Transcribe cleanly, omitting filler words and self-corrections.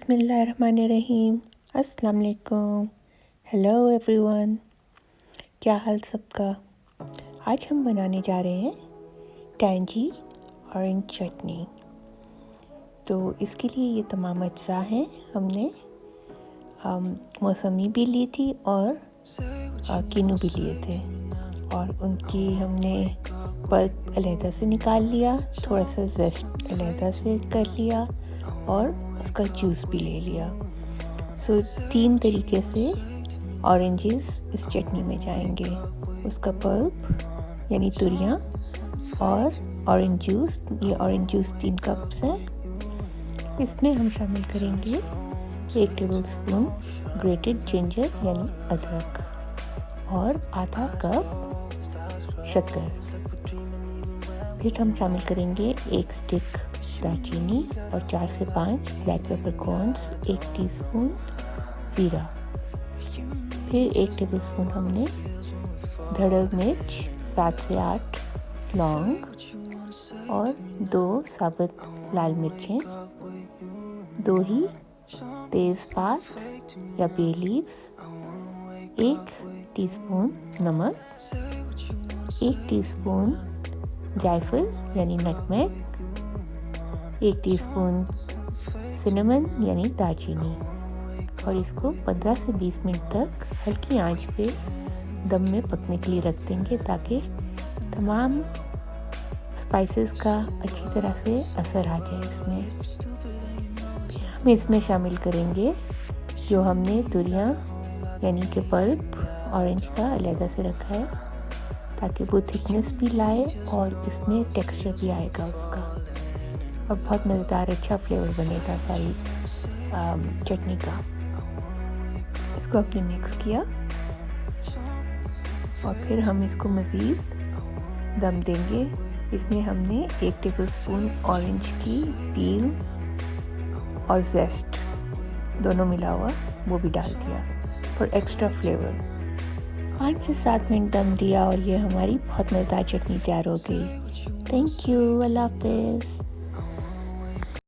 बिस्मिल्लाहिर्रहमानिर्रहीम। अस्सलाम वालेकुम। हेलो एवरीवन, क्या हाल सबका। आज हम बनाने जा रहे हैं टैंजी ऑरेंज चटनी। तो इसके लिए ये तमाम अज्जा हैं। हमने मौसमी भी ली थी और किन्नू भी लिए थे, और उनकी हमने पल्प अलहदा से निकाल लिया, थोड़ा सा जेस्ट अलहदा से कर लिया और उसका जूस भी ले लिया। सो 3 तरीके से ऑरेंजेस इस चटनी में जाएंगे। उसका पल्प यानी तुरियाँ और ऑरेंज जूस, ये ऑरेंज जूस 3 कप्स है। इसमें हम शामिल करेंगे 1 टेबलस्पून ग्रेटेड जिंजर यानी अदरक और आधा कप शक्कर। फिर हम शामिल करेंगे 1 स्टिक दालचीनी और 4 से 5 ब्लैक पेपरकॉर्न्स, 1 टीस्पून ज़ीरा, फिर 1 टेबलस्पून हमने धड़क मिर्च, 7 से 8 लौंग और 2 साबुत लाल मिर्चें, 2 ही तेज़पात या बे लीव्स, 1 टीस्पून नमक, 1 टीस्पून जायफल यानी नटमेग, 1 टीस्पून सिनेमन यानी दालचीनी, और इसको 15 से 20 मिनट तक हल्की आंच पे दम में पकने के लिए रख देंगे ताकि तमाम स्पाइसेस का अच्छी तरह से असर आ जाए इसमें। फिर हम इसमें शामिल करेंगे जो हमने तुरियाँ यानी कि पल्प ऑरेंज का अलहदा से रखा है, ताकि वो थिकनेस भी लाए और इसमें टेक्सचर भी आएगा उसका, और बहुत मज़ेदार अच्छा फ्लेवर बनेगा सारी चटनी का। इसको हमने मिक्स किया और फिर हम इसको मज़ीद दम देंगे। इसमें हमने 1 टेबलस्पून ऑरेंज की पील और जेस्ट दोनों मिला हुआ वो भी डाल दिया फॉर एक्स्ट्रा फ्लेवर। 5 से 7 मिनट दम दिया और ये हमारी बहुत मज़ेदार चटनी तैयार हो गई। थैंक यू, अल्लाह हाफ़िज़।